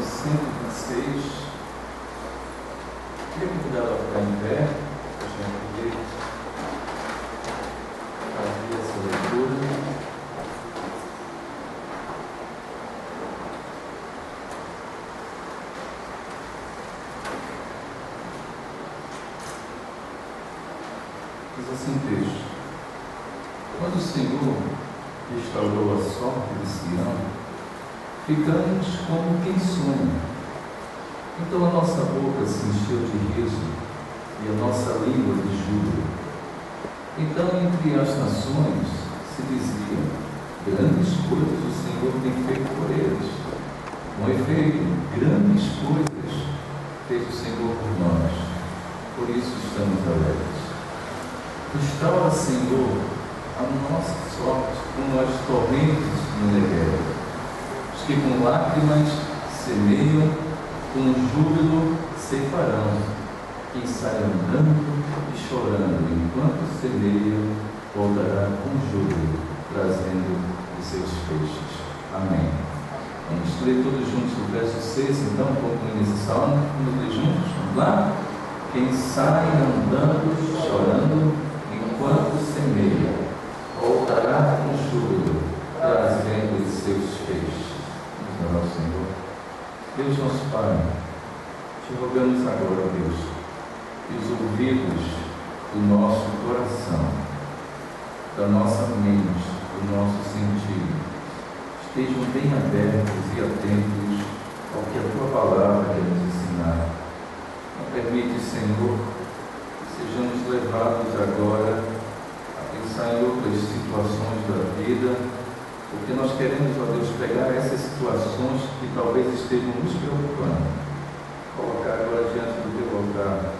número 126. Queria convidar ela a ficar em pé, para a gente poder fazer essa leitura. Diz assim o texto: quando o Senhor restaurou a sorte de Sião, ficamos como quem sonha. Então a nossa boca se encheu de riso e a nossa língua de júbilo. Então entre as nações se dizia: grandes coisas o Senhor tem feito por eles. Com efeito, grandes coisas fez o Senhor por nós. Por isso estamos alegres. Restaura, Senhor, a nossa sorte como as torrentes no Negev. Os que com lágrimas semeiam, com júbilo ceifarão. Quem sai andando e chorando enquanto semeia, voltará com júbilo, trazendo os seus feixes. Amém. Vamos ler todos juntos o verso 6, então, concluindo esse salmo. Vamos ler juntos? Vamos lá? Quem sai andando, chorando, enquanto semeia, voltará com júbilo, trazendo os seus feixes. Vamos orar ao Senhor. Deus nosso Pai, te rogamos agora, Deus, que os ouvidos do nosso coração, da nossa mente, do nosso sentido, estejam bem abertos e atentos ao que a Tua palavra quer nos ensinar. Não permite, Senhor, que sejamos levados agora a pensar em outras situações da vida, porque nós queremos, ó Deus, pegar essas situações que talvez estejam nos preocupando, colocar agora diante do Teu altar,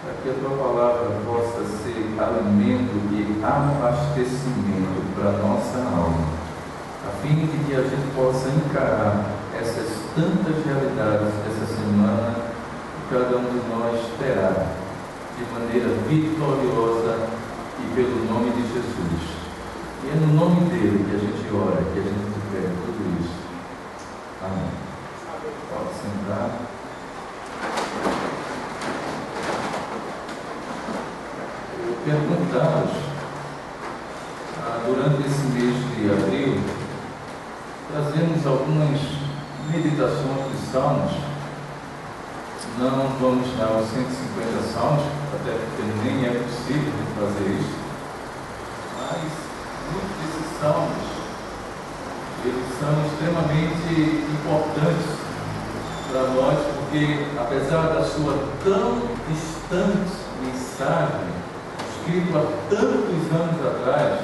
para que a Tua palavra possa ser alimento e abastecimento para a nossa alma, a fim de que a gente possa encarar essas tantas realidades dessa semana que cada um de nós terá de maneira vitoriosa e pelo nome de Jesus. E é no nome dele que a gente ora, que a gente te pede tudo isso. Amém. Pode sentar. Eu perguntava durante esse mês de abril, trazemos algumas meditações de salmos. Não vamos dar os 150 salmos, até porque nem é possível fazer isso, mas muitos desses salmos, eles são extremamente importantes para nós, porque apesar da sua tão distante mensagem, escrita há tantos anos atrás,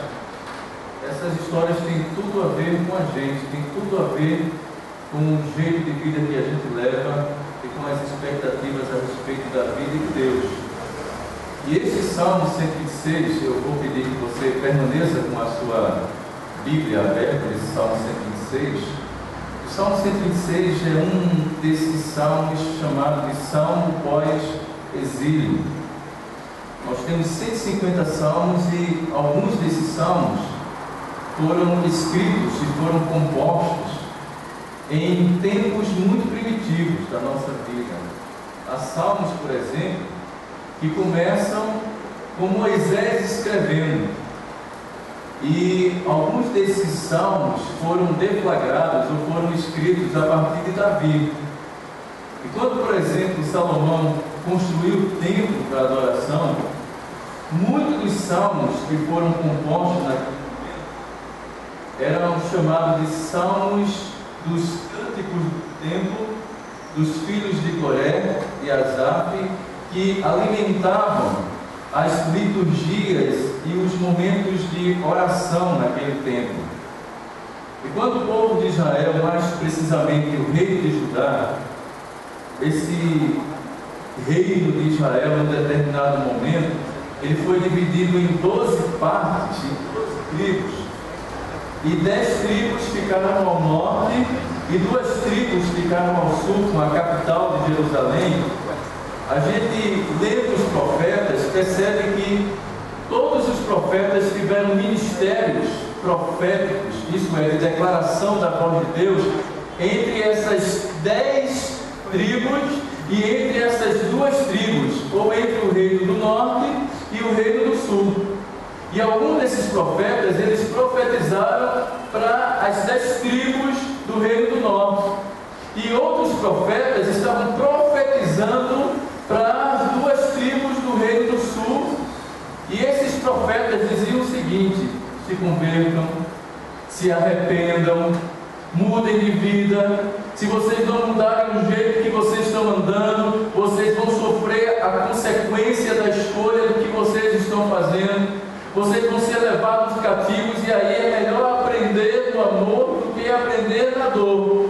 essas histórias têm tudo a ver com a gente, têm tudo a ver com o jeito de vida que a gente leva e com as expectativas a respeito da vida de Deus. E esse Salmo 126, eu vou pedir que você permaneça com a sua Bíblia aberta, esse Salmo 126. O Salmo 126 é um desses salmos chamado de Salmo pós-exílio. Nós temos 150 salmos e alguns desses salmos foram escritos e foram compostos em tempos muito primitivos da nossa vida. Há salmos, por exemplo, que começam com Moisés escrevendo. E alguns desses salmos foram deflagrados ou foram escritos a partir de Davi. E quando, por exemplo, Salomão construiu o templo para adoração, muitos dos salmos que foram compostos naquele momento eram chamados de salmos dos cânticos do templo, dos filhos de Coré e Asaf, que alimentavam as liturgias e os momentos de oração naquele tempo. E quando o povo de Israel, mais precisamente o rei de Judá, esse reino de Israel, em determinado momento, ele foi dividido em 12 partes, em 12 tribos, e 10 tribos ficaram ao norte e 2 tribos ficaram ao sul, com a capital de Jerusalém. A gente lê os profetas, percebe que todos os profetas tiveram ministérios proféticos, isso é, de declaração da voz de Deus, entre essas 10 tribos e entre essas duas tribos, ou entre o reino do norte e o reino do sul. E alguns desses profetas, eles profetizaram para as 10 tribos do reino do norte. E outros profetas estavam profetizando para as duas tribos do reino do sul. E esses profetas diziam o seguinte: se convertam, se arrependam, mudem de vida. Se vocês não mudarem do jeito que vocês estão andando, vocês vão sofrer a consequência da escolha do que vocês estão fazendo. Vocês vão ser levados cativos, e aí é melhor aprender no amor do que aprender na dor.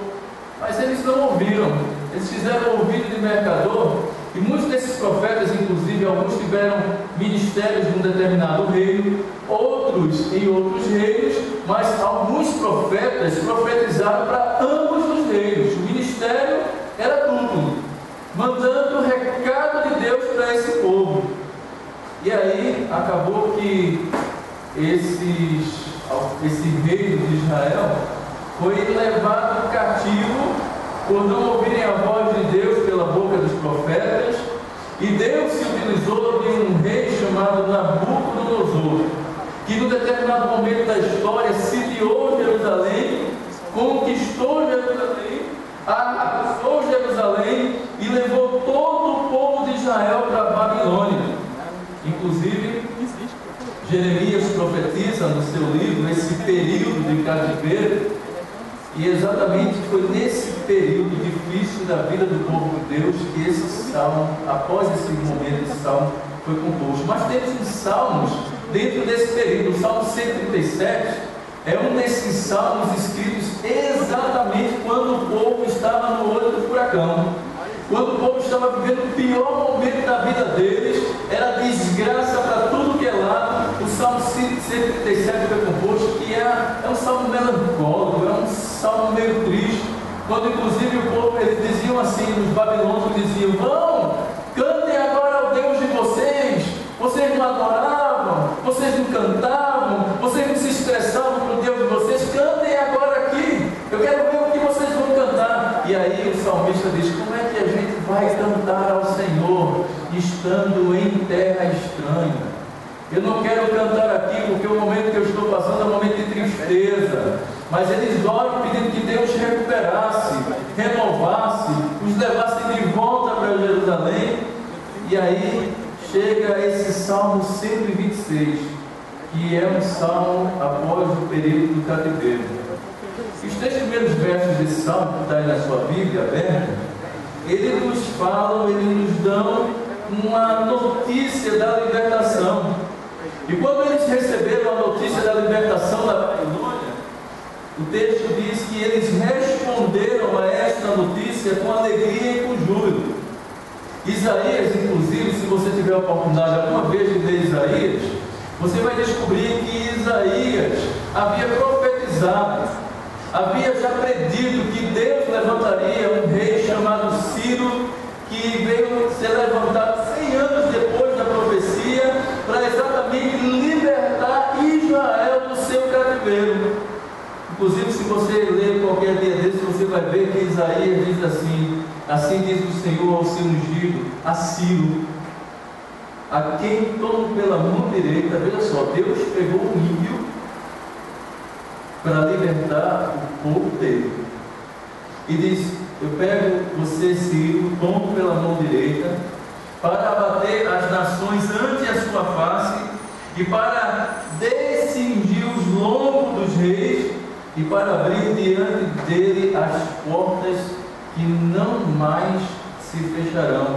Mas eles não ouviram, eles fizeram ouvido de mercador, e muitos desses profetas, inclusive alguns tiveram ministérios num determinado reino, outros em outros reinos, mas alguns profetas profetizaram para ambos os reinos. O ministério era duplo, mandando o recado de Deus para esse povo. E aí acabou que esse reino de Israel foi levado cativo por não ouvirem a voz de Deus pela boca dos profetas, e Deus se utilizou de um rei chamado Nabucodonosor, que no determinado momento da história sitiou Jerusalém, conquistou Jerusalém, arrasou Jerusalém e levou todo o povo de Israel para a Babilônia. Inclusive, Jeremias profetiza no seu livro esse período de cativeiro, e exatamente foi nesse período difícil da vida do povo de Deus que esse salmo, após esse momento, esse salmo foi composto. Mas temos uns salmos dentro desse período. O Salmo 137 é um desses salmos escritos exatamente quando o povo estava no olho do furacão, quando o povo estava vivendo o pior momento da vida deles, era desgraça para tudo que é lado. O Salmo 137 foi composto, que é um salmo melancólico, é um salmo meio triste, quando inclusive o povo, eles diziam assim, os babilônios diziam: vão, cantem agora ao Deus de vocês, vocês não adoravam, vocês não cantavam, vocês não se estressavam com o Deus de vocês, cantem agora aqui, eu quero ver o que vocês vão cantar. E aí o salmista diz: como é que a gente vai cantar ao Senhor estando em terra estranha? Eu não quero cantar aqui porque o momento que eu estou passando é um momento de tristeza. Mas eles oram pedindo que Deus recuperasse, renovasse, os levasse de volta para Jerusalém. E aí chega esse Salmo 126, que é um salmo após o período do cativeiro. Os 3 primeiros versos desse salmo, que está aí na sua Bíblia aberta, eles nos falam, eles nos dão uma notícia da libertação. E quando eles receberam a notícia da libertação da Babilônia, o texto diz que eles responderam a esta notícia com alegria e com júbilo. Isaías, inclusive, se você tiver a oportunidade alguma vez de ler Isaías, você vai descobrir que Isaías havia profetizado, havia já predito que Deus levantaria um rei chamado Ciro, que veio ser levantado 100 anos depois da profecia, para exatamente libertar Israel do seu cativeiro. Inclusive, se você ler qualquer dia desse, você vai ver que Isaías diz assim: assim diz o Senhor ao seu ungido, a Ciro, a quem tomo pela mão direita. Veja só, Deus pegou o ímpio para libertar o povo dele, e diz: eu pego você, Ciro, tomo pela mão direita, para abater as nações ante a sua face, e para descingir os lombos dos reis, e para abrir diante dele as portas que não mais se fecharão.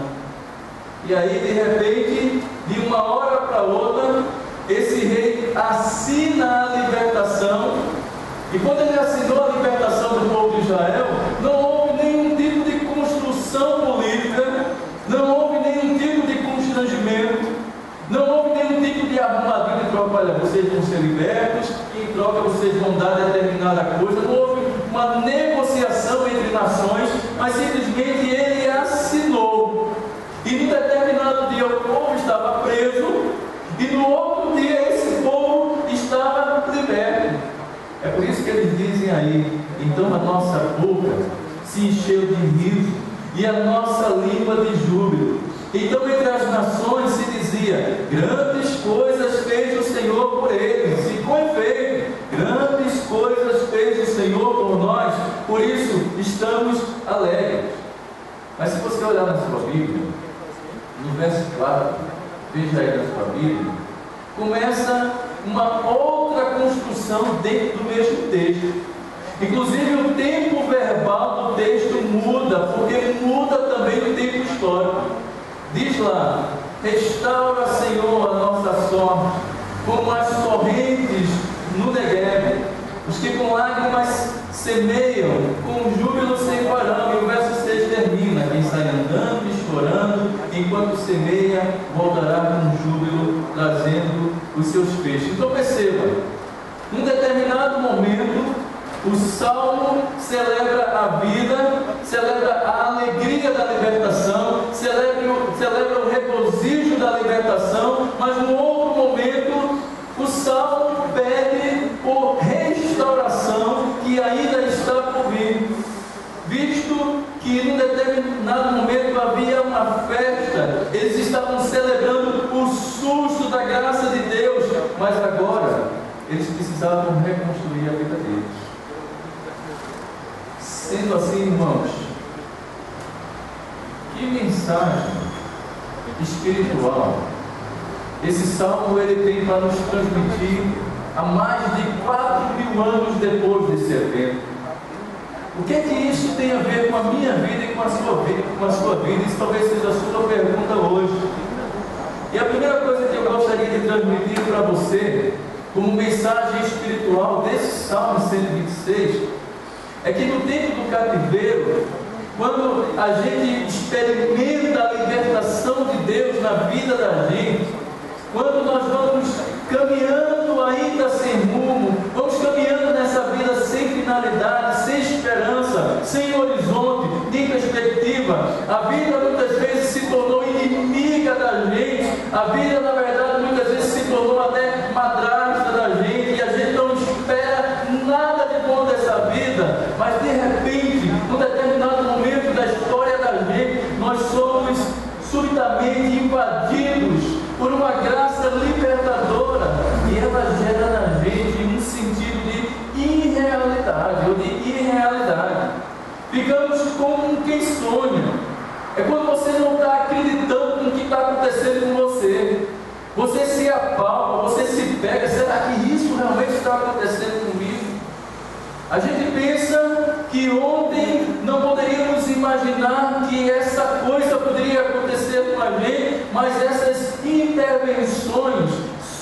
E aí, de repente, de uma hora para outra, esse rei assina a libertação. E quando ele assinou a libertação do povo de Israel, não houve nenhum tipo de construção política, não houve nenhum tipo de constrangimento, não houve nenhum tipo de arrumadinho de troca. Olha, vocês vão ser libertos, em troca vocês vão dar determinada coisa. Não houve uma negociação entre nações, mas simplesmente ele assinou. E num determinado dia o povo estava preso, e no outro dia esse povo estava liberto. É por isso que eles dizem aí, então a nossa boca se encheu de riso e a nossa língua de júbilo. Então entre as nações se dizia: grandes coisas fez o Senhor por eles. E com efeito, grandes coisas fez o Senhor por nós, por isso estamos alegres. Mas se você olhar na sua Bíblia, no verso 4, veja aí na sua Bíblia, começa uma outra construção dentro do mesmo texto. Inclusive o tempo verbal do texto muda, porque muda também o tempo histórico. Diz lá: restaura, Senhor, a nossa sorte, como as torrentes no Negueb. Os que com lágrimas semeiam, com júbilo ceifarão. E o verso 6 termina: quem sai andando e chorando, enquanto semeia, voltará com júbilo, trazendo os seus feixes. Então perceba, num determinado momento, o Salmo celebra a vida, celebra a alegria da libertação, celebra o regozijo da libertação, mas no outro momento, o Salmo pede por restauração que ainda está por vir, visto que num determinado momento havia uma festa, eles estavam celebrando o susto da graça de Deus, mas agora eles precisavam reconstruir a vida deles. Sendo assim, irmãos, que mensagem espiritual esse salmo ele tem para nos transmitir há mais de 4.000 anos depois desse evento? O que é que isso tem a ver com a minha vida e com a sua vida? Isso talvez seja a sua pergunta hoje. E a primeira coisa que eu gostaria de transmitir para você, como mensagem espiritual desse Salmo 126, é que no tempo do cativeiro, quando a gente experimenta a libertação de Deus na vida da gente, quando nós vamos caminhando ainda sem rumo, vamos caminhando nessa vida sem finalidade, sem esperança, sem horizonte, sem perspectiva, a vida muitas vezes se tornou inimiga da gente, a vida na verdade muitas vezes se tornou até madrasta da gente, e a gente não espera nada de bom dessa vida, mas de repente, num determinado momento da história da gente, nós somos subitamente invadidos por uma graça libertadora, e ela gera na gente um sentido de irrealidade ou de irrealidade. Ficamos como quem sonha. É quando você não está acreditando no que está acontecendo com você. Você se apalpa, você se pega. Será que isso realmente está acontecendo comigo? A gente pensa que ontem não poderíamos imaginar que essa coisa poderia acontecer com a gente, mas essas intervenções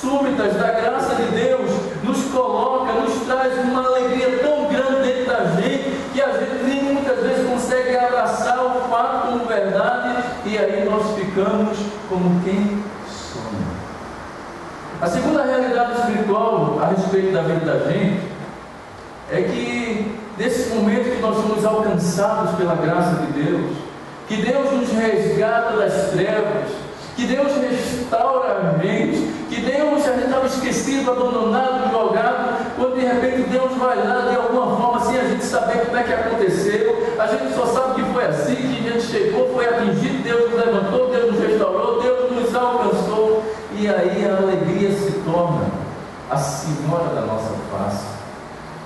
súbitas da graça de Deus nos coloca, nos traz uma alegria tão grande dentro da gente, que a gente nem muitas vezes consegue abraçar o fato como verdade, e aí nós ficamos como quem sonha. A segunda realidade espiritual a respeito da vida da gente é que nesse momento que nós somos alcançados pela graça de Deus, que Deus nos resgata das trevas, que Deus restaura a gente, que Deus, a gente estava esquecido, abandonado, jogado, quando de repente Deus vai lá, de alguma forma, sem a gente saber como é que aconteceu, a gente só sabe que foi assim, que a gente chegou, foi atingido, Deus nos levantou, Deus nos restaurou, Deus nos alcançou, e aí a alegria se torna a senhora da nossa face.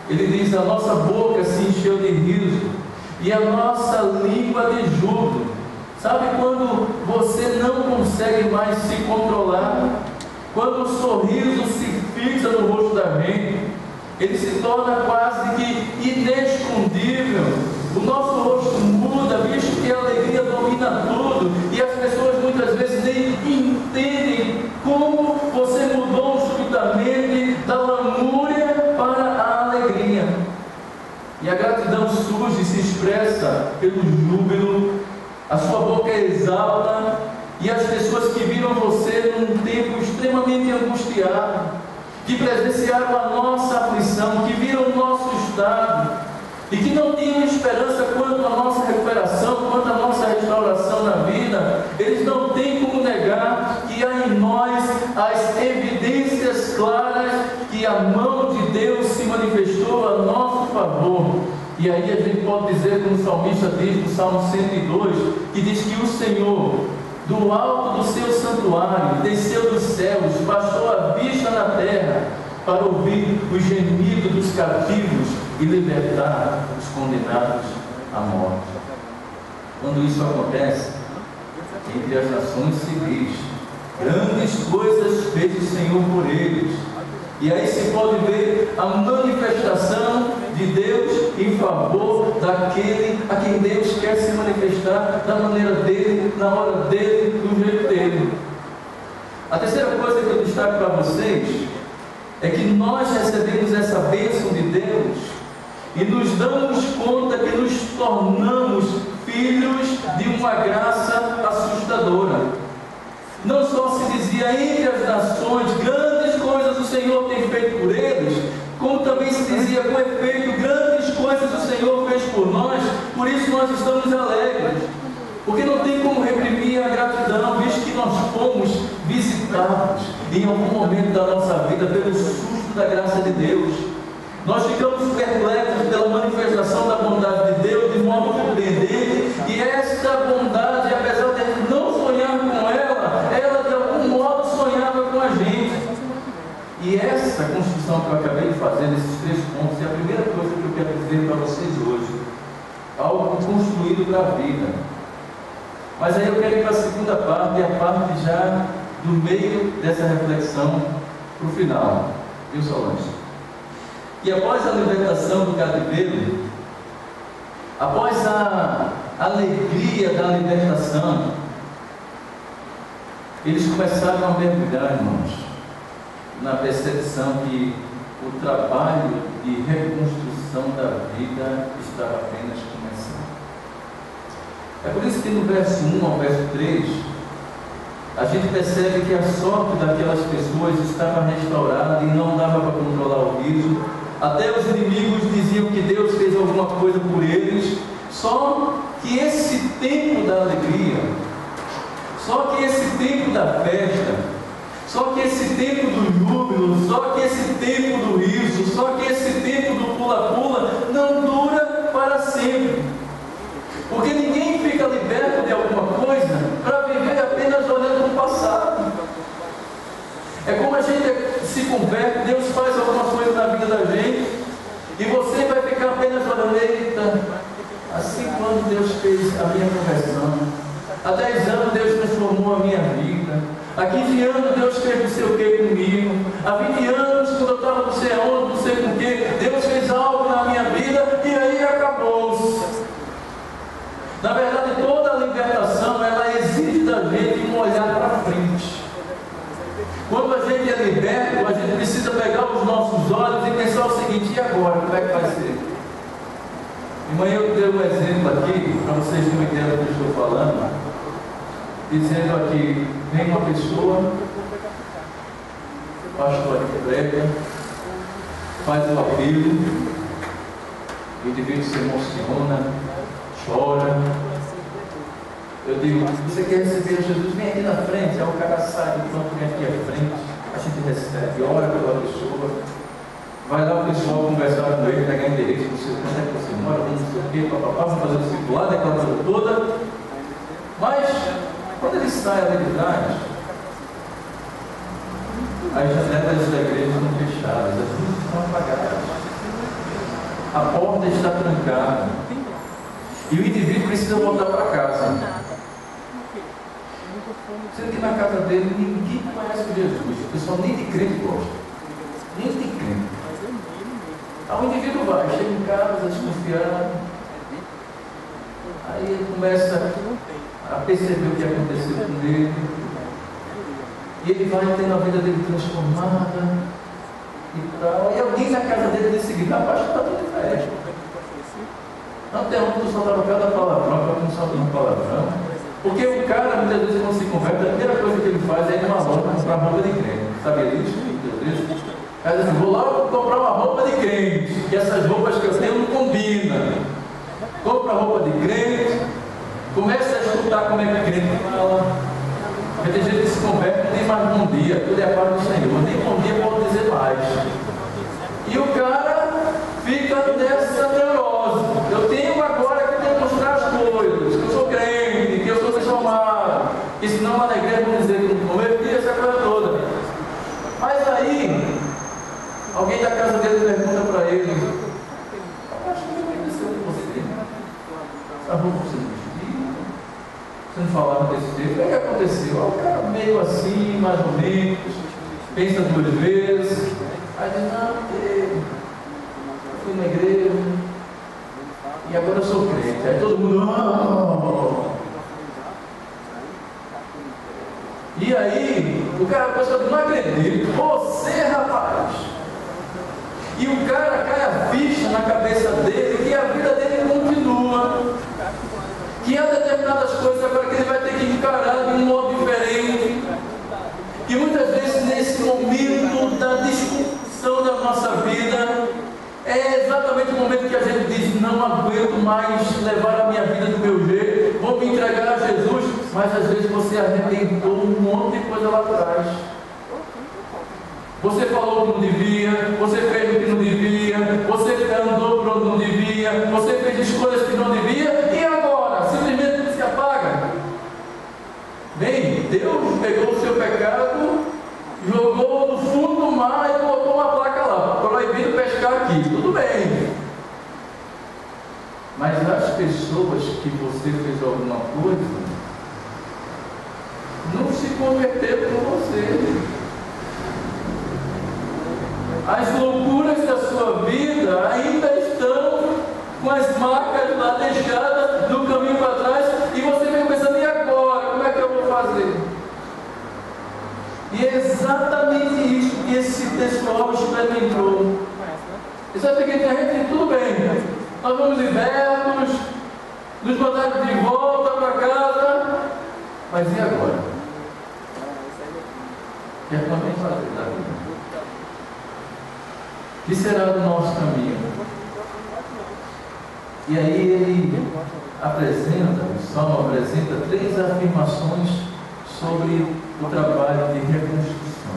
Ele diz: a nossa boca se encheu de riso e a nossa língua de júbilo. Sabe quando você não consegue mais se controlar? Quando o sorriso se fixa no rosto da gente, ele se torna quase que inescondível. O nosso rosto muda, visto que a alegria domina tudo, e as pessoas muitas vezes nem entendem como você mudou subitamente da lamúria para a alegria. E a gratidão surge e se expressa pelo júbilo, a sua boca exalta, e as pessoas que viram você num tempo extremamente angustiado, que presenciaram a nossa aflição, que viram o nosso estado, e que não tinham esperança quanto à nossa recuperação, quanto à nossa restauração na vida, eles não têm como negar que há em nós as evidências claras que a mão de Deus se manifestou a nosso favor. E aí a gente pode dizer, como o salmista diz no Salmo 102, que diz que o Senhor, do alto do seu santuário, desceu dos céus, baixou a vista na terra, para ouvir o gemido dos cativos e libertar os condenados à morte. Quando isso acontece, entre as nações se diz: grandes coisas fez o Senhor por eles. E aí se pode ver a manifestação de Deus em favor daquele a quem Deus quer se manifestar da maneira dele, na hora dele, do jeito dele. A terceira coisa que eu destaco para vocês é que nós recebemos essa bênção de Deus e nos damos conta que nos tornamos filhos de uma graça assustadora. Não só se dizia entre as nações, grandes coisas o Senhor tem feito por eles, como também se dizia com efeito, grandes coisas o Senhor fez por nós, por isso nós estamos alegres. Porque não tem como reprimir a gratidão, visto que nós fomos visitados em algum momento da nossa vida pelo susto da graça de Deus. Nós ficamos perplexos pela manifestação da bondade de Deus, de modo a compreender que esta bondade, apesar de não sonhar com ela de algum modo sonhava com a gente. E essa construção que eu acabei de fazer nesses 3 pontos é a primeira coisa que eu quero dizer para vocês hoje. Algo construído para a vida. Mas aí eu quero ir para a segunda parte, a parte já do meio dessa reflexão para o final. Viu, Solange? E após a libertação do cativeiro, após a alegria da libertação, eles começaram a mergulhar, irmãos, na percepção que o trabalho de reconstrução da vida estava apenas começando. É por isso que no verso 1 ao verso 3, a gente percebe que a sorte daquelas pessoas estava restaurada e não dava para controlar o riso. Até os inimigos diziam que Deus fez alguma coisa por eles. Só que esse tempo da alegria, só que esse tempo da festa, só que esse tempo do júbilo, só que esse tempo do riso, só que esse tempo do pula-pula não dura para sempre. Porque ninguém fica liberto de alguma coisa para viver apenas olhando para o passado. É como a gente se converte, Deus faz alguma coisa na vida da gente e você vai ficar apenas olhando: eita, há 5 anos Deus fez a minha conversão. Há 10 anos Deus transformou a minha vida. Há 15 anos Deus fez não sei o que comigo. Há 20 anos, quando eu estava não sei aonde, não sei com o que, Deus fez algo na minha vida e aí acabou-se. Na verdade, toda a libertação, ela exige da gente um olhar para frente. Quando a gente é liberto, a gente precisa pegar os nossos olhos e pensar o seguinte: e agora, como é que vai ser? Irmã, eu dei um exemplo aqui, para vocês não entenderem o que eu estou falando, dizendo aqui: vem uma pessoa, pastor que prega, faz o apelo, o indivíduo se emociona, chora. Eu digo: você quer receber Jesus? Vem aqui na frente. Aí o cara sai do campo, vem aqui à frente, a gente recebe, ora pela pessoa. Vai lá o pessoal conversar com ele, pegar endereço, não sei onde é que você mora, não sei o que, papapá, vamos fazer o discipulado, aquela coisa toda. Mas, quando ele sai ali de trás, as janelas da igreja estão fechadas, as luzes estão apagadas, a porta está trancada, e o indivíduo precisa voltar para casa. Sendo que na casa dele ninguém conhece Jesus, o pessoal nem de crente gosta, nem de crente. Aí o indivíduo vai, chega em casa desconfiado, aí ele começa a perceber o que aconteceu com ele, e ele vai tendo a vida dele transformada e tal. E alguém na casa dele diz o seguinte: rapaz, está tudo em festa. Não tem onde tu soltar cada palavrão, para não soltar um palavrão. Porque o cara, muitas vezes, quando se converte, a primeira coisa que ele faz é ir numa loja comprar roupa de crente. Sabia disso? Muitas vezes. Aí ele diz: vou lá comprar uma roupa de crente, que essas roupas que eu tenho não combinam. Compra roupa de crente, começa a escutar como é que o crente fala. Porque tem gente que se converte, não tem mais bom dia, tudo é a paz do Senhor, nem bom dia pode dizer mais. E o cara fica nessa neurose. falava desse jeito. O que aconteceu? O cara meio assim, mais ou menos, pensa duas vezes. Aí diz, não, eu fui na igreja e agora eu sou crente. Aí todo mundo, não. E aí, o cara pensa, não acredito, você, rapaz. E o cara cai a ficha na cabeça dele que a vida dele continua, que há determinadas coisas agora que ele vai ter que encarar de um modo diferente, que muitas vezes nesse momento da discussão da nossa vida é exatamente o momento que a gente diz, não aguento mais levar a minha vida do meu jeito, vou me entregar a Jesus, mas às vezes você arrebentou um monte de coisa lá atrás. Você falou o que não devia, você fez o que não devia, você andou por onde não devia, você fez escolhas que não devia, e agora? Simplesmente se apaga. Bem, Deus pegou o seu pecado, jogou no fundo do mar e colocou uma placa lá, proibido pescar aqui, tudo bem. Mas as pessoas que você fez alguma coisa, não se converteram com você. As loucuras da sua vida ainda estão com as marcas lá deixadas no caminho para trás, e você vem pensando, e agora? Como é que eu vou fazer? E é exatamente isso que esse pessoal experimentou. Exatamente, a gente, tudo bem, nós vamos libertos, nos botaram de volta para casa, mas e agora? O que é que nós vamos fazer da vida? O que será do nosso caminho? E aí ele apresenta, o Salmo apresenta 3 afirmações sobre o trabalho de reconstrução.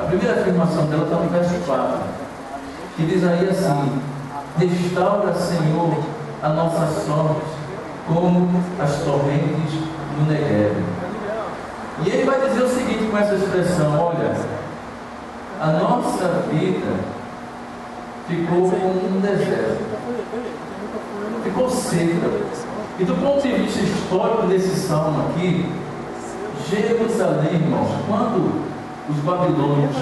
A primeira afirmação dela está no verso 4, que diz aí assim: restaura, Senhor, a nossa sorte, como as torrentes do Negev. E ele vai dizer o seguinte com essa expressão: olha, a nossa vida ficou como um deserto, ficou seca. E do ponto de vista histórico desse salmo aqui, Jerusalém, irmãos, quando os babilônios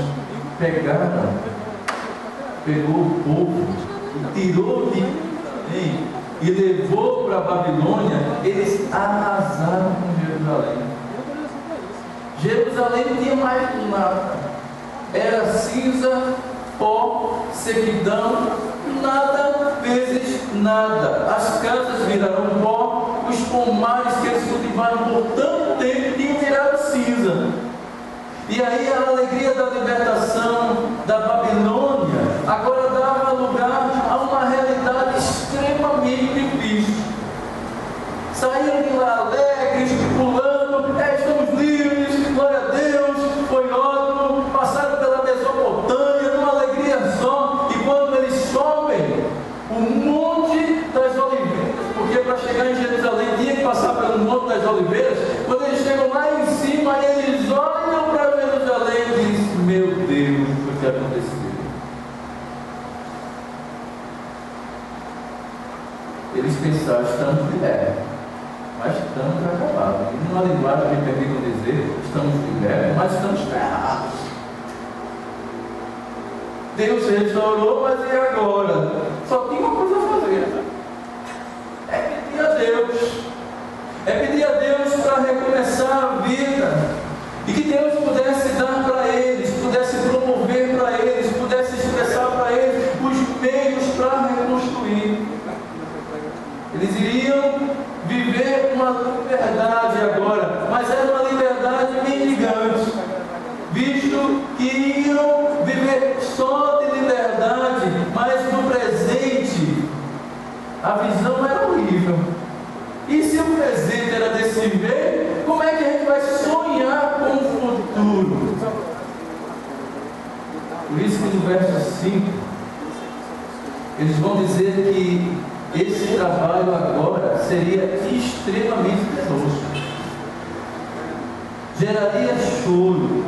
pegou o povo e tirou e levou para a Babilônia, eles arrasaram com Jerusalém. Jerusalém não tinha mais nada. Era cinza, pó, sequidão, nada vezes nada. As casas viraram pó, os pomares que eles cultivaram por tanto tempo tinham virado cinza. E aí a alegria da libertação da Babilônia agora dava lugar a uma realidade extremamente difícil. Saíram de lá alegres, pulando, estamos livres, glória a Deus, foi ótimo, passaram pela Mesopotâmia, numa alegria só, e quando eles sobem o Monte das Oliveiras, porque para chegar em Jerusalém tinha que passar pelo Monte das Oliveiras, quando eles chegam lá em cima, eles olham para Jerusalém e dizem, meu Deus, o que aconteceu? Eles pensaram, estamos libertos, mas estamos acabados. E numa linguagem que me permitam dizer, estamos libertos, mas estamos ferrados. Deus restaurou, mas e agora? Só tinha uma coisa a fazer. É pedir a Deus. É pedir a Deus para recomeçar a vida. E que Deus pudesse dar para eles, pudesse promover para eles, pudesse expressar para eles os meios para reconstruir. Eles iriam viver uma liberdade agora, mas era uma liberdade mendigante, visto que iam viver só de liberdade, mas no presente a visão era horrível. E se o presente era desse jeito, como é que a gente vai sonhar com o futuro? Por isso que no verso 5 eles vão dizer que esse trabalho agora seria extremamente penoso, geraria choro.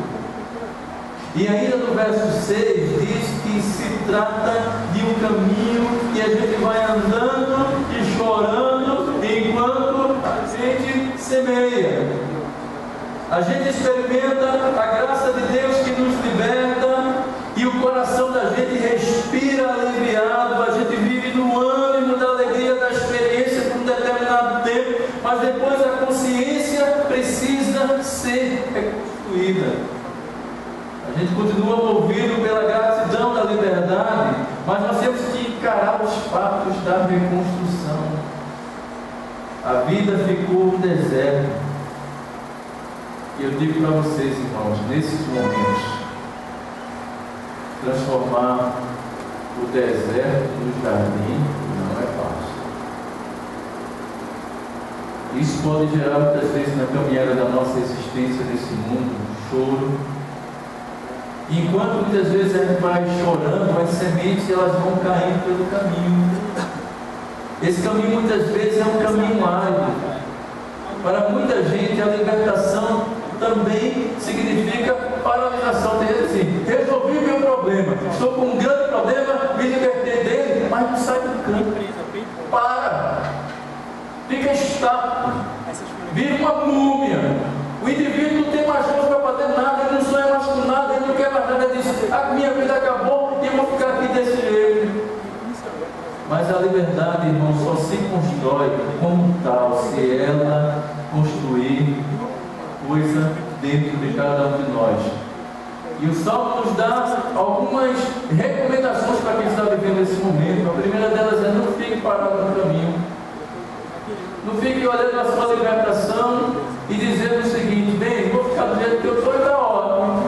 E ainda no verso 6 diz que se trata de um caminho que a gente vai andando e chorando enquanto semeia. A gente experimenta a graça de Deus que nos liberta e o coração da gente respira aliviado, a gente vive no ânimo da alegria da experiência por um determinado tempo, mas depois a consciência precisa ser reconstruída. A gente continua movido pela gratidão da liberdade, mas nós temos que encarar os fatos da reconstrução. A vida ficou um deserto. E eu digo para vocês, irmãos, nesses momentos, transformar o deserto no jardim não é fácil. Isso pode gerar muitas vezes na caminhada da nossa existência nesse mundo choro. E enquanto muitas vezes a gente vai chorando, as sementes elas vão caindo pelo caminho. Esse caminho muitas vezes é um caminho árido. Para muita gente a libertação também significa paralisação. Tem assim, resolvi meu problema, estou com um grande problema, me libertei dele, mas não sai do canto. Para, fica estático, vira uma múmia. O indivíduo não tem mais força para fazer nada, ele não sonha mais com nada, ele não quer mais nada, ele diz, a minha vida acabou e eu vou ficar aqui desse jeito. Mas a liberdade, irmão, só se constrói como tal, se ela construir coisa dentro de cada um de nós. E o Salmo nos dá algumas recomendações para quem está vivendo esse momento. A primeira delas é: não fique parado no caminho. Não fique olhando a sua libertação e dizendo o seguinte: bem, vou ficar do jeito que eu estou e está ótimo.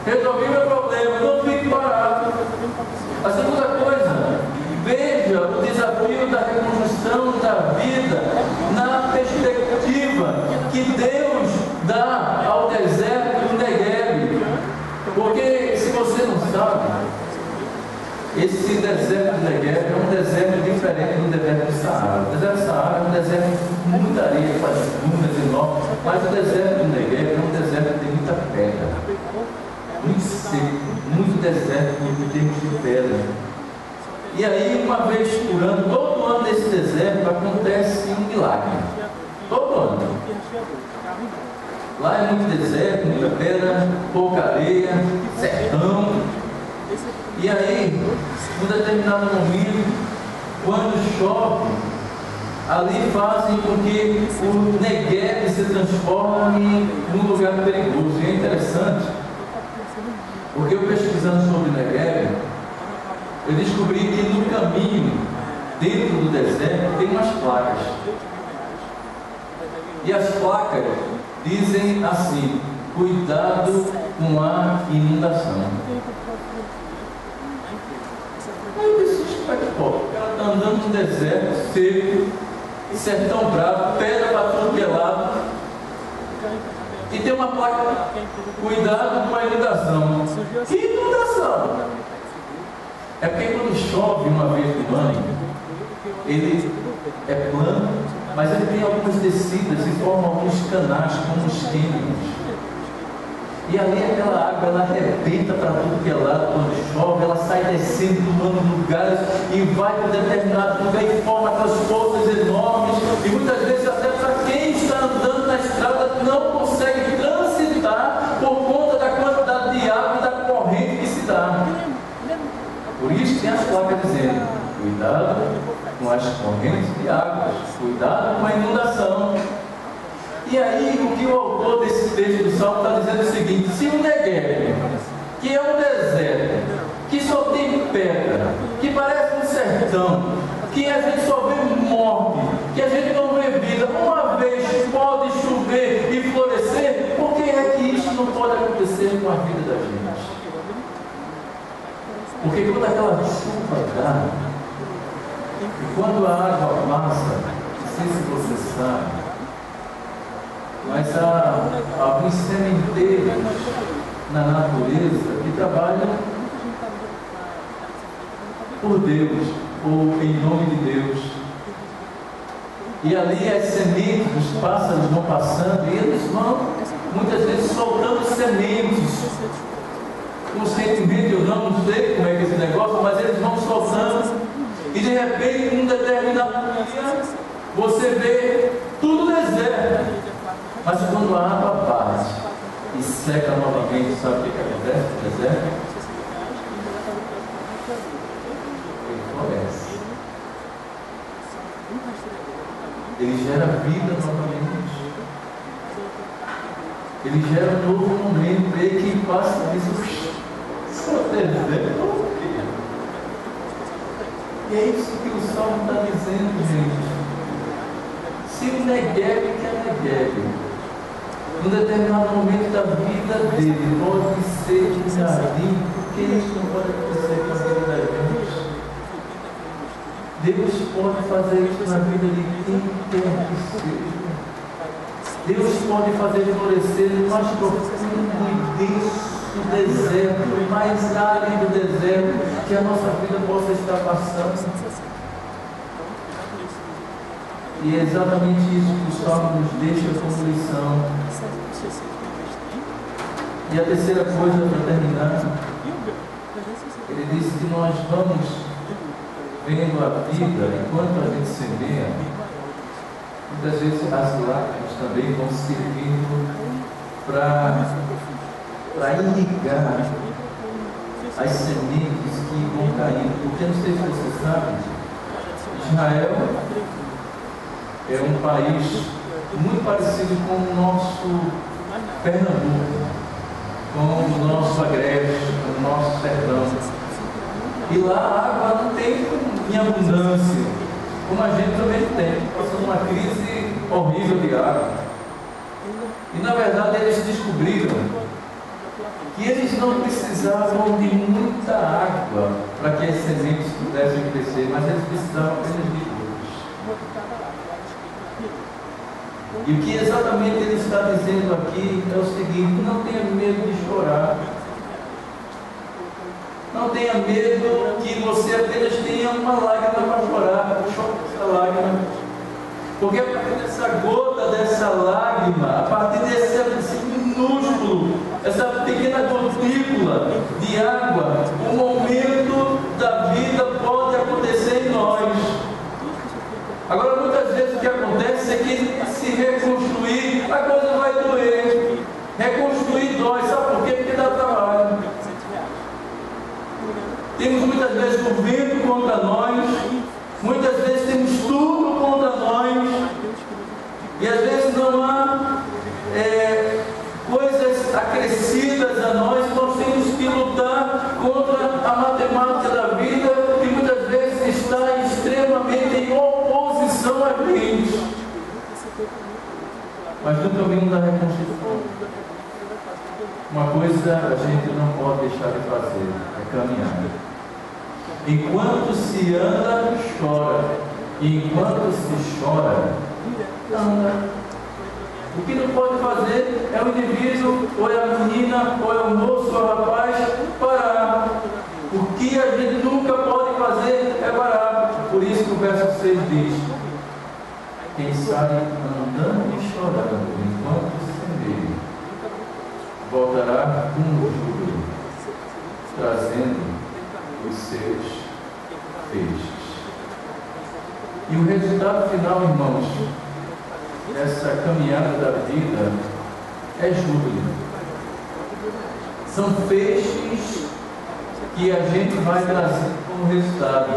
Resolvi meu problema, não fique parado. A segunda coisa, veja o desafio da reconstrução da vida na perspectiva que Deus dá ao deserto do Negueb. Porque, se você não sabe, esse deserto do Negueb é um deserto diferente do deserto do Saara. O deserto do Saara é um deserto com muita areia, com as dunas enormes, mas o deserto do Negueb é um deserto que tem muita pedra, muito seco, muito deserto em termos de pedra. E aí, uma vez por ano, todo ano nesse deserto acontece um milagre. Todo ano. Lá é muito deserto, muita pedra, pouca areia, sertão. E aí, num determinado momento, quando chove, ali fazem com que o Negueb se transforme num lugar perigoso. E é interessante, porque eu pesquisando sobre o Negueb, eu descobri que no caminho, dentro do deserto, tem umas placas. E as placas dizem assim: cuidado com a inundação. Aí eu disse: o cara está andando no deserto, seco, sertão bravo, pedra para tudo que é lado, e tem uma placa: cuidado com a inundação. Que inundação? É porque quando chove uma vez por ano, ele é plano, mas ele tem algumas descidas e forma alguns canais, como os cânions. E ali aquela água, ela arrebenta para tudo que é lado. Quando chove, ela sai descendo, tomando lugares e vai para determinado lugar e forma aquelas poças enormes. E muitas vezes até para quem está andando na estrada não consegue transitar por conta da quantidade de água e da corrente que se dá. Por isso tem as placas dizendo: cuidado com as correntes de água, cuidado com a inundação. E aí, o que o autor desse texto do Salmo está dizendo é o seguinte: se o Negueb, que é um deserto, que só tem pedra, que parece um sertão, que a gente só vê morte, que a gente não vê vida, uma vez pode chover e florescer, por que é que isso não pode acontecer com a vida da gente? Porque quando aquela chuva dá, e quando a água passa, não sei se você sabe, mas há alguns sementeiros na natureza que trabalham por Deus, ou em nome de Deus. E ali as sementes dos pássaros vão passando e eles vão, muitas vezes, soltando sementes. Conscientemente eu não sei como é que é esse negócio, mas eles vão soltando, e de repente, num determinado dia, você vê tudo deserto. Mas quando a água bate e seca novamente, sabe o que acontece no deserto? Ele floresce. Ele gera vida novamente. Ele gera um novo momento. E quem passa disso, seu deserto. E é isso que o Salmo está dizendo, gente. Se o Negueb, que é Negueb, num determinado momento da vida dele, pode ser um jardim, por que isso não pode acontecer com a vida da gente? Deus pode fazer isso na vida de quem quer que seja. Deus pode fazer florescer no mais profundo e denso deserto, no mais árido deserto que a nossa vida possa estar passando. E é exatamente isso que o Salmo nos deixa como lição. E a terceira coisa, para terminar, ele diz que nós vamos vendo a vida enquanto a gente semeia. Muitas vezes as lágrimas também vão servindo para irrigar as sementes que vão caindo. Porque não sei se você sabe, Israel é um país muito parecido com o nosso Pernambuco, com o nosso Agreste, com o nosso sertão. E lá a água não tem em abundância, como a gente também tem, passando uma crise horrível de água. E na verdade eles descobriram que eles não precisavam de muita água para que as sementes pudessem crescer, mas eles precisavam apenas de luz. E o que exatamente ele está dizendo aqui é o seguinte: não tenha medo de chorar. Não tenha medo que você apenas tenha uma lágrima para chorar. Chore essa lágrima. Porque a partir dessa gota, dessa lágrima, a partir desse minúsculo, essa pequena gotícula de água, o momento da vida pode acontecer em nós. Agora, muitas vezes o que acontece é que se reconstruir, a coisa vai doer. Reconstruir dói, sabe por quê? Porque dá trabalho. Temos muitas vezes o vento contra nós, muitas vezes temos tudo contra nós, e às vezes não há coisas acrescidas a nós, nós temos que lutar contra a matemática da vida, que muitas vezes está extremamente em oposição a gente. Mas no caminho da reconstrução, uma coisa a gente não pode deixar de fazer, é caminhar. Enquanto se anda, chora. E enquanto se chora, anda. O que não pode fazer é o indivíduo, ou é a menina, ou é o moço, ou é o rapaz, parar. O que a gente nunca pode fazer é parar. Por isso que o verso 6 diz: quem sai andando e chorando enquanto semeia, voltará com júbilo, trazendo os seus feixes. E o resultado final, irmãos, dessa caminhada da vida é júbilo. São feixes que a gente vai trazer como resultado.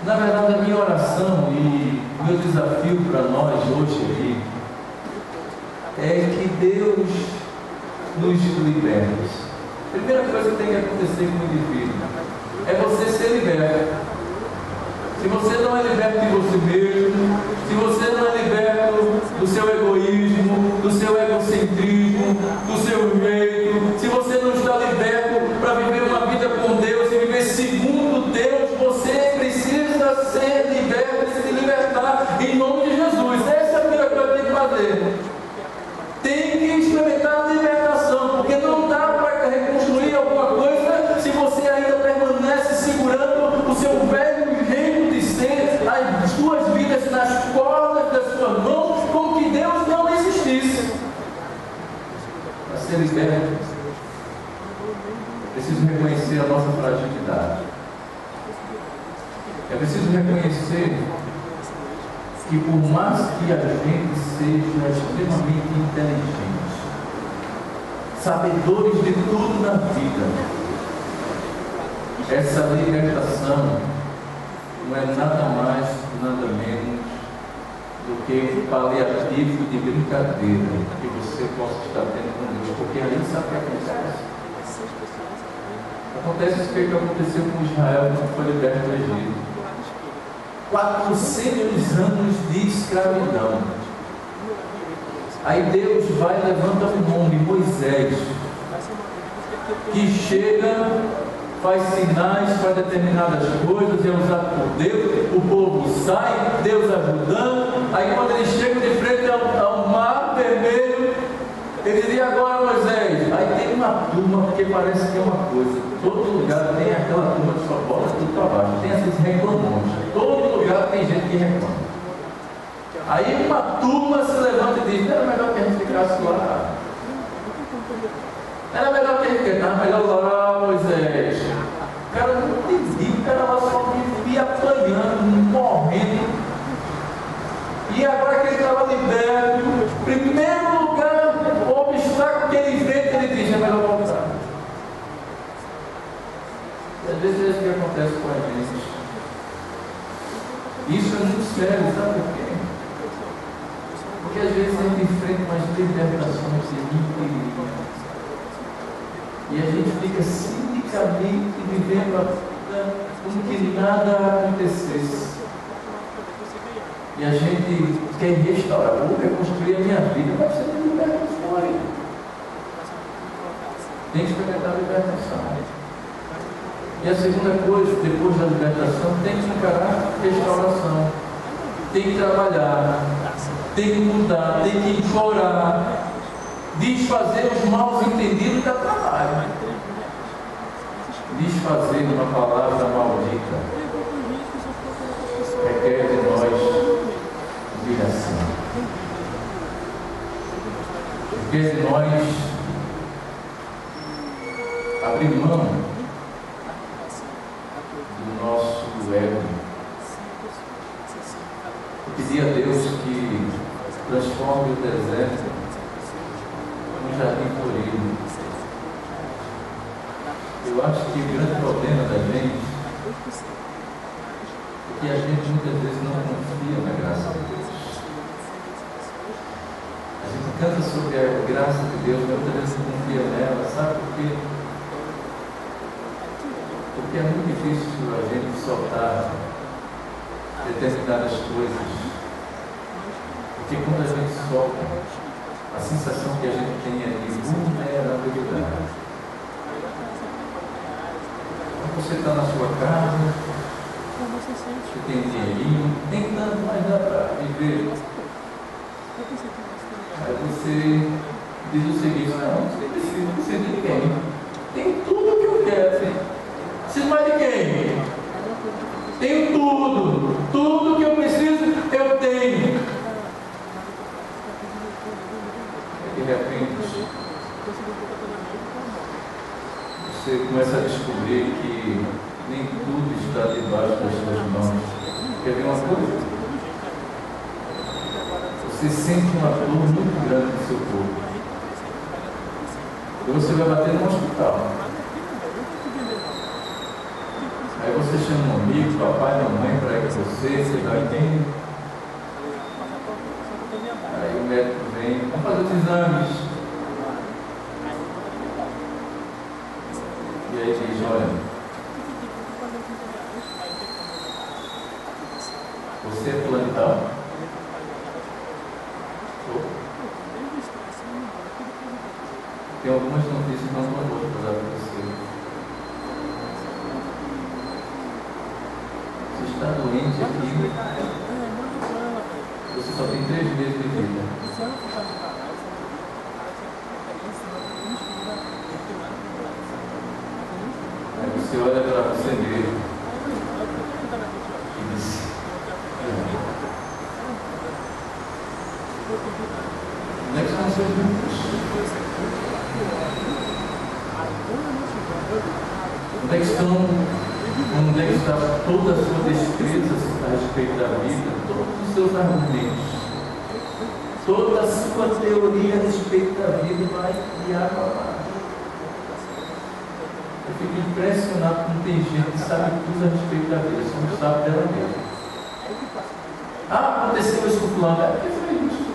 Na verdade, a minha oração e o meu desafio para nós hoje aqui é que Deus nos liberte. A primeira coisa que tem que acontecer com o indivíduo é você ser liberto. Se você não é liberto de você mesmo, se você não é liberto do seu egoísmo, do seu egocentrismo, do seu jeito, se você não está liberto para viver uma vida com Deus e viver segundo Deus, você precisa ser liberto e se libertar em nome de Jesus. Essa é a primeira coisa que tem que fazer. Tem que experimentar a libertação, porque não dá para reconstruir alguma coisa se você ainda permanece segurando o seu velho jeito de ser, as suas vidas nas cordas das suas mãos, como que Deus não existisse. Para ser liberto, é preciso reconhecer a nossa fragilidade. É preciso reconhecer que por mais que a gente seja extremamente inteligente, sabedores de tudo na vida, essa libertação não é nada mais, nada menos do que um paliativo de brincadeira que você possa estar tendo com Deus, porque ali sabe o que acontece? Acontece isso que aconteceu com Israel quando foi liberto do Egito. 400 anos de escravidão. Aí Deus vai e levanta um homem, Moisés, que chega, faz sinais, faz determinadas coisas, é usado por Deus, o povo sai, Deus ajudando. Aí quando ele chega de frente ao mar vermelho, ele diz: e agora, Moisés? Aí tem uma turma, porque parece que é uma coisa, todo lugar tem aquela turma que só bota tudo para baixo, tem esses reclamões, todo lugar tem gente que reclama. Aí uma turma se levanta e diz: não era melhor que a gente ficasse lá? Era melhor que a gente estava melhor lá, Moisés. O cara não entendia, o cara lá só vivia apanhando, morrendo. E agora que ele estava liberto, primeiro lugar, o obstáculo que ele enfrenta, ele diz: é melhor voltar. E às vezes é isso que acontece com a gente. Isso é muito sério, sabe por quê? Porque às vezes a gente enfrenta umas libertações incríveis. E a gente fica cinicamente vivendo a vida como que nada acontecesse. E a gente quer restaurar, vou reconstruir a minha vida, mas você tem libertação. Tem que experimentar a libertação. E a segunda coisa, depois da libertação, tem que encarar a restauração. Tem que trabalhar, tem que mudar, tem que implorar. Desfazer os mal entendidos da trabalho. Desfazer uma palavra maldita requer de nós viração. Requer de nós abrir mão do nosso ego. Pedir a Deus que transforme o deserto um jardim florido. Eu acho que o grande problema da gente é que a gente muitas vezes não confia na graça de Deus. A gente canta sobre a graça de Deus, mas muitas vezes não confia nela, sabe por quê? Porque é muito difícil a gente soltar determinadas coisas. Porque quando a gente solta, a sensação que a gente tem é de vulnerabilidade. Quando você está na sua casa, você tem dinheirinho, tem tanto, mas dá para viver. Aí você diz o seguinte: não, você precisa de ninguém. Tem tudo que eu quero. Preciso mais de quem? Tenho tudo. Tudo que eu preciso, eu tenho. De repente, você começa a descobrir que nem tudo está debaixo das suas mãos. Quer ver uma coisa? Você sente uma dor muito grande no seu corpo. E você vai bater no hospital. Aí você chama um amigo, papai, mamãe, para ir com você vai bem. Aí o médico vem, vamos fazer os exames. E aí diz: olha, você é plantão? Tem algumas notícias não tão boas para dar para você. Você está doente aqui, você só tem 3 meses de vida. Aí você olha para você mesmo e diz: onde é que estão seus juntos? Onde é que estão Onde é que está toda a sua destreza a respeito da vida, todos os seus argumentos, toda a sua teoria a respeito da vida vai criar para Eu fico impressionado como tem gente que sabe tudo a respeito da vida, só não sabe dela mesma. Ah, aconteceu isso com fulano, é porque foi isso.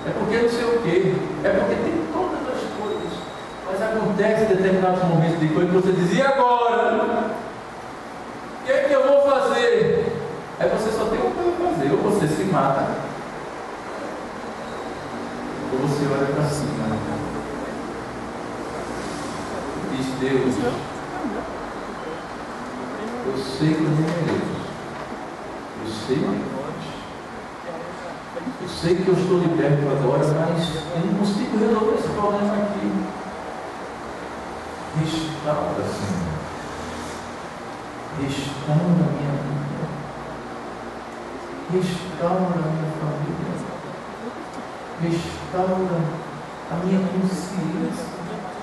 É porque não sei o quê, é porque tem todas as coisas. Mas acontece em determinados momentos de coisa que você diz, e agora? O que é que eu vou fazer? Aí você só tem uma coisa a fazer, ou você se mata, ou você olha para cima. Diz Deus, eu sei que eu não mereço, eu sei que eu sei que eu estou liberto agora, mas eu não consigo resolver esse problema aqui. Restaura, Senhor. Restaura a minha vida. Restaura a minha família. Restaura a minha consciência.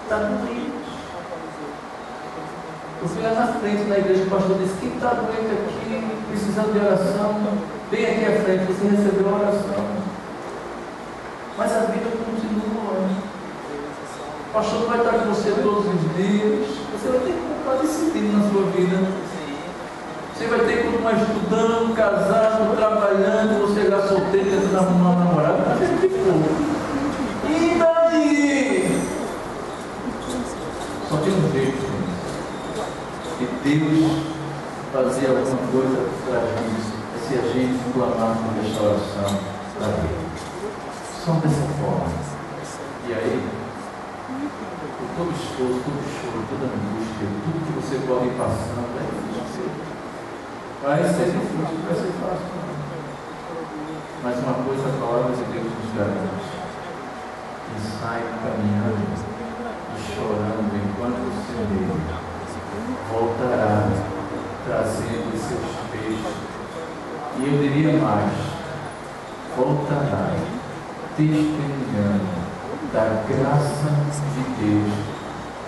Está doente. Eu fui lá na frente da igreja, o pastor disse, quem está doente aqui, precisando de oração, vem aqui à frente, você recebeu a oração. Mas a vida continua. O pastor não vai estar com você todos os dias. Você vai ter que comprar disciplina na sua vida. Você vai ter que continuar estudando, casando, trabalhando, você já solteiro, tentando arrumar um namorado, mas é que for. E daí? Só tem um jeito, gente. E Deus fazer alguma coisa para a gente, é se a gente clamar por restauração da vida. Só dessa forma. E aí, por todo esforço, todo choro, toda angústia, tudo que você pode ir passando, vai ser difícil, vai ser fácil. Mas uma coisa a palavra de Deus nos garante: que sai caminhando e chorando enquanto o Senhor voltará trazendo os seus peixes. E eu diria mais: voltará testemunhando da graça de Deus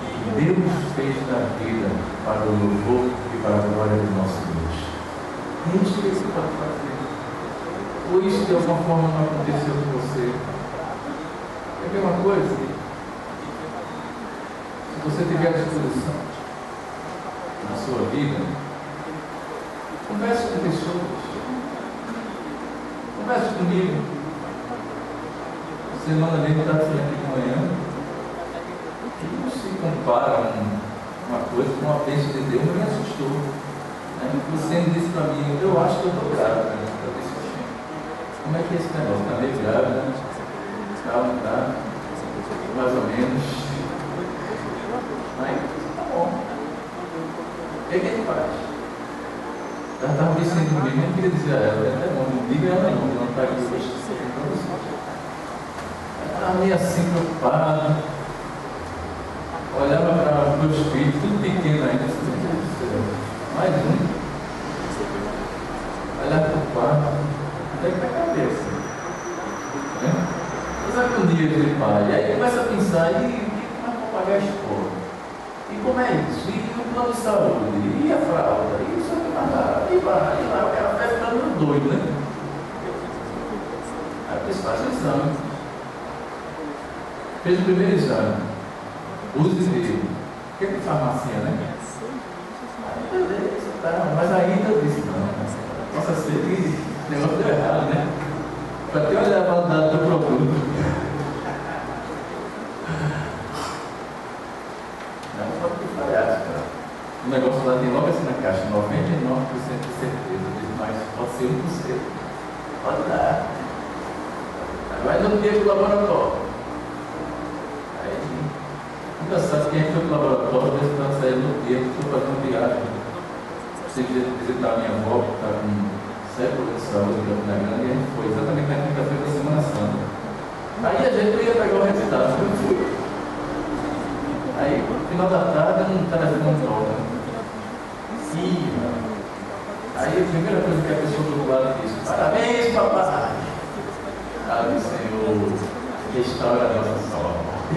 que Deus fez na vida para o louvor e para a glória do nosso Deus. É isso que você pode fazer. Ou isso de alguma forma não aconteceu com você. É a mesma coisa. Se você tiver a disposição na sua vida, converse com pessoas. Converse comigo. Semana mesmo está aqui de manhã. E não se compara uma coisa com uma bênção de Deus, me assustou. Você me disse para mim, eu acho que eu estou grávida. Eu disse, como é que é esse negócio? Está meio grávida? Calma, tá? Mais ou menos. Aí, tá bom. O que é que ele faz? Ela estava me sentindo bem, nem queria dizer a ela, é bom, não diga ela não, que não está aqui hoje. Ela estava meio assim, preocupada. Olhava para os meus filhos, tudo pequeno ainda, mais um. Olhava para o quarto, até para a cabeça. Mas agonia de pai. E aí começa a pensar, e como é que vou pagar a escola? E como é isso? E o plano de saúde? E a fralda? E isso aqui vai. E vai. O cara vai ficando doido, né? Aí a pessoa faz o exame. Fez o primeiro exame. Use dele. O que é que farmácia, né? Aí beleza, tá. Mas ainda eu disse, não. Possa ser que o negócio deu errado, né? Para ter olhado a validade do produto. Não pode ter falhado, cara. O negócio lá tem logo assim na caixa, 99% de certeza. Mas pode ser 1%. Pode dar. Vai no dia do laboratório. Aí, engraçado que a gente foi para o laboratório, desde que nós saímos no dia, que estou fazendo viagem. Preciso visitar a minha avó, que está com século de saúde, que é grande, e a gente foi exatamente na quinta-feira da Semana Santa. Aí a gente ia pegar o resultado, eu fui. Aí, no final da tarde, um telefone toca. Sim, aí a primeira coisa que a pessoa do outro lado disse: parabéns, papai! Ah, Senhor, restaura a nossa sorte.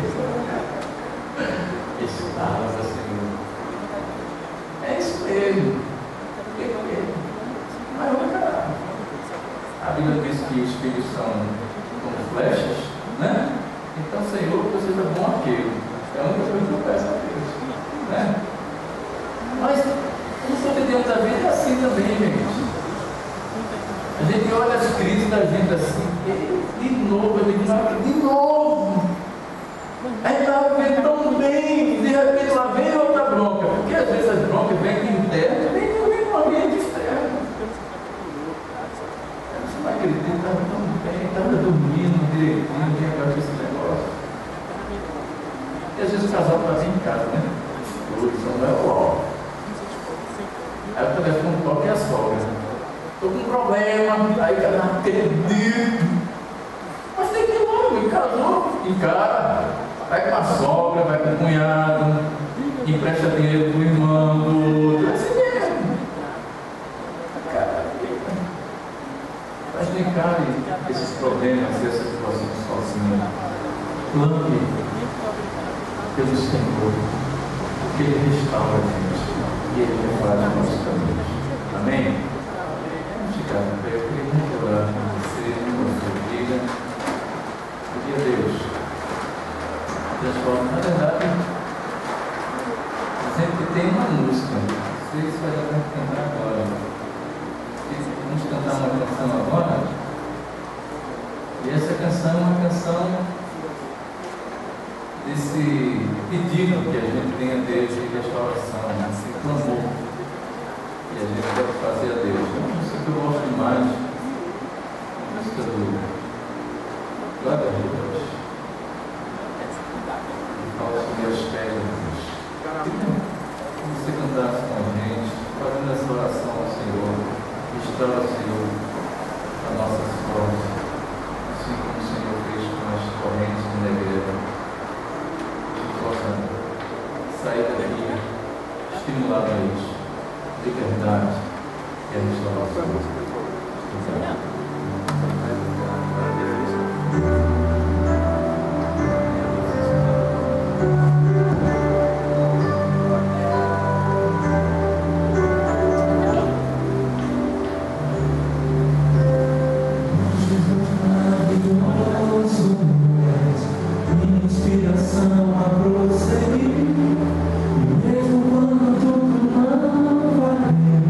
Restaura, Senhor. É espelho. Mas vai encarar. A Bíblia diz que os filhos são como flechas, né? Então, Senhor, que eu seja bom aquele. É a única coisa que eu peço a Deus, né? Mas o Senhor de Deus da vida é assim também, gente. A gente olha as crises da gente assim, de novo, de novo. Aí estava vendo tão bem, de repente lá vem outra bronca, porque às vezes as broncas vêm de interno e vem no ambiente externo. Você não acredita, estava tão bem, estava dormindo direitinho, tinha acabado esse negócio. E às vezes o casal está assim em casa, né? São Léo. Aí o telefone toca e a sogra. Estou com um problema, aí cada um acredito. Mas tem que ir logo, casou, encara, vai com a sogra, vai com o cunhado, empresta dinheiro para o irmão, do outro, é assim mesmo. Mas não encare esses problemas, essas situações sozinho. Clame pelo Senhor, porque Ele restaura a gente e Ele refaz os nossos caminhos. Amém? Eu queria muito orar com você, com a sua vida. Pedir a Deus, transforma. Na verdade, sempre tem uma música. Não sei se vai dar para cantar agora. Vamos cantar uma canção agora. E essa canção é uma canção desse pedido que a gente tem a Deus de restauração, esse clamor que a gente deve fazer a Deus. Que eu gosto demais, a música do Glória a Deus, fala sobre as pedras. Se você cantasse com a gente, fazendo essa oração ao Senhor, restaura, Senhor, a nossa sorte, assim como o Senhor fez com as correntes do Negev, que possa sair daqui estimulados de verdade. E a restauração. Inspiração a prosseguir, e mesmo quando tudo não vai bem,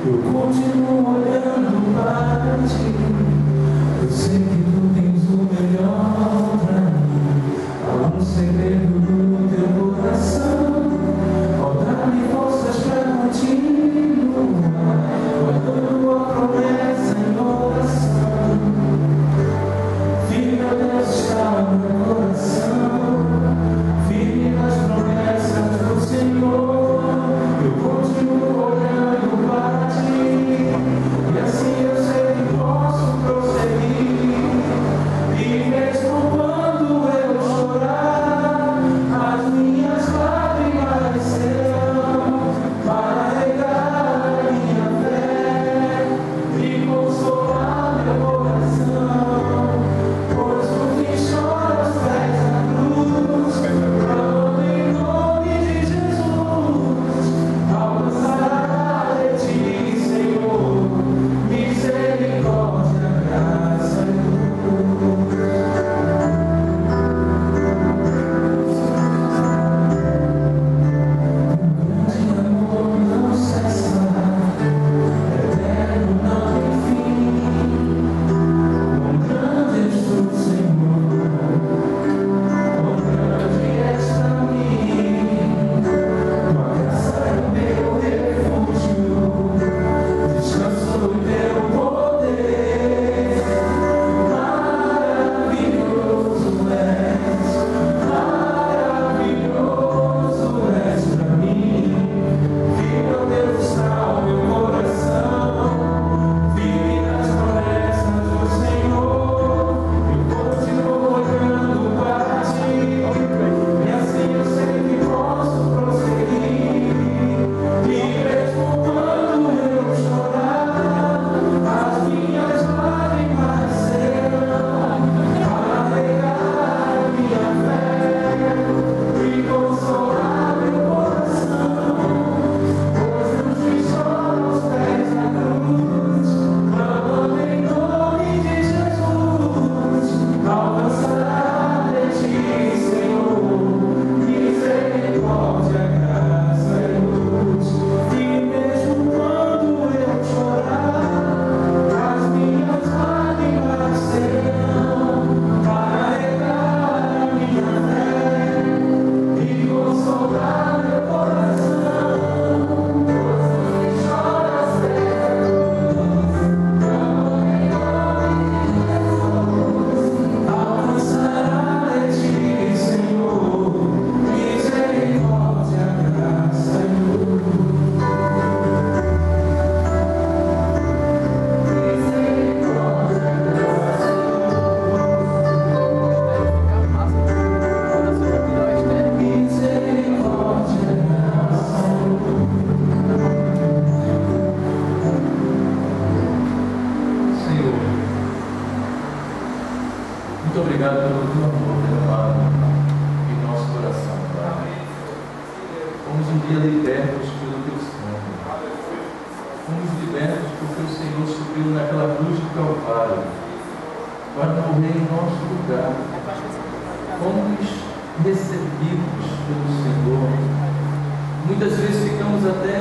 eu continuo olhando para ti. Eu sei que tu tens o melhor para mim. Há um segredo no teu coração. Ó, dá-me forças para continuar, guardando a promessa em oração. Firme, ó Deus, está o meu coração, firme nas promessas do Senhor. Eu continuo olhando para ti, e assim eu sei que posso prosseguir. E mesmo quando eu chorar, as minhas lágrimas dia libertos pelo teu sangue. Fomos libertos porque o Senhor subiu naquela cruz do Calvário para morrer em nosso lugar. Fomos recebidos pelo Senhor. Muitas vezes ficamos até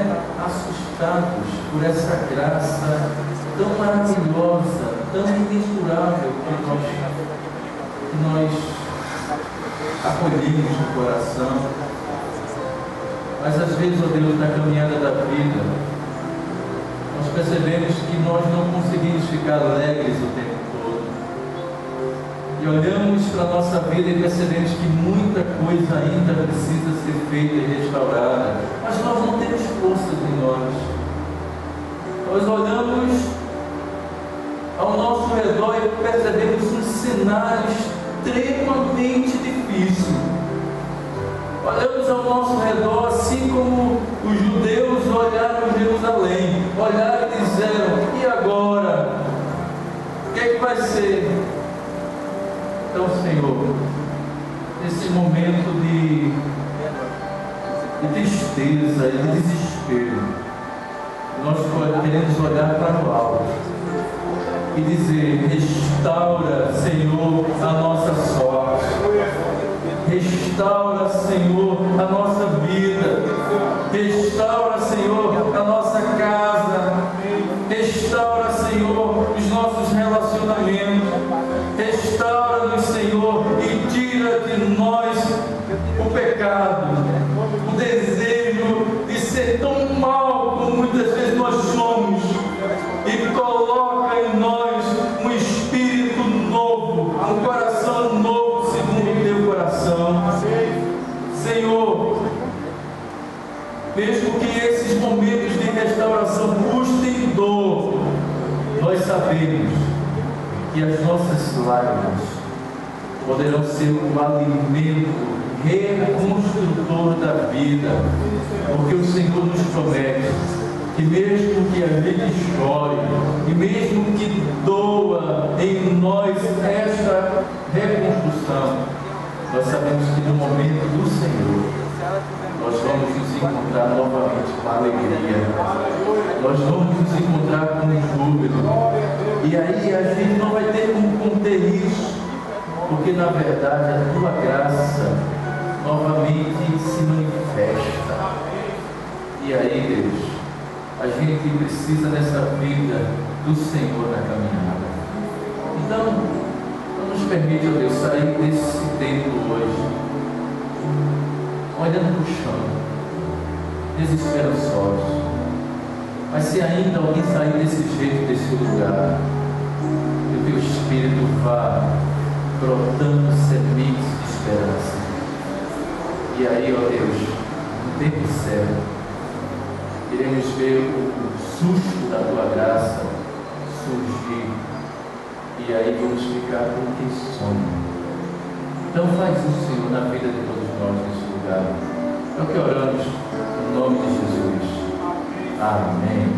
assustados por essa graça tão maravilhosa, tão imensurável que nós acolhemos no coração. Mas às vezes, ó Deus, na caminhada da vida, nós percebemos que nós não conseguimos ficar alegres o tempo todo. E olhamos para a nossa vida e percebemos que muita coisa ainda precisa ser feita e restaurada, mas nós não temos forças em nós. Nós olhamos ao nosso redor e percebemos um cenário extremamente difícil. Olhamos ao nosso redor assim como os judeus olharam Jerusalém, olharam e disseram: e agora? O que é que vai ser? Então, Senhor, nesse momento de tristeza e de desespero, nós queremos olhar para o alto e dizer: restaura, Senhor, a nossa sorte. Restaura, Senhor, a nossa vida. Restaura, Senhor, a nossa casa. Restaura, Senhor, os nossos relacionamentos. Restaura-nos, Senhor, e tira de nós o pecado, o desejo de ser tão mal como muitas vezes nós somos, e coloca em nós um espírito novo, um coração novo segundo o teu coração. Senhor, mesmo que esses momentos de restauração custem dor, nós sabemos que as nossas lágrimas poderão ser um alimento reconstrutor da vida, porque o Senhor nos promete que mesmo que a gente chore, e mesmo que doa em nós esta reconstrução, nós sabemos que no momento do Senhor nós vamos nos encontrar novamente com alegria, nós vamos nos encontrar com júbilo, e aí a gente não vai ter como conter isso, porque na verdade a tua graça novamente se manifesta. E aí, Deus, a gente precisa dessa vida do Senhor na caminhada. Então, não nos permite, ó Deus, sair desse templo hoje olhando para o chão, desesperançosos. Mas se ainda alguém sair desse jeito, desse lugar, que o teu Espírito vá brotando sementes de esperança. E aí, ó Deus, no tempo certo, iremos ver o susto da tua graça surgir, e aí vamos ficar com quem sonha. Então faz isso, Senhor, na vida de todos nós nesse lugar. É o que oramos, em nome de Jesus. Amém.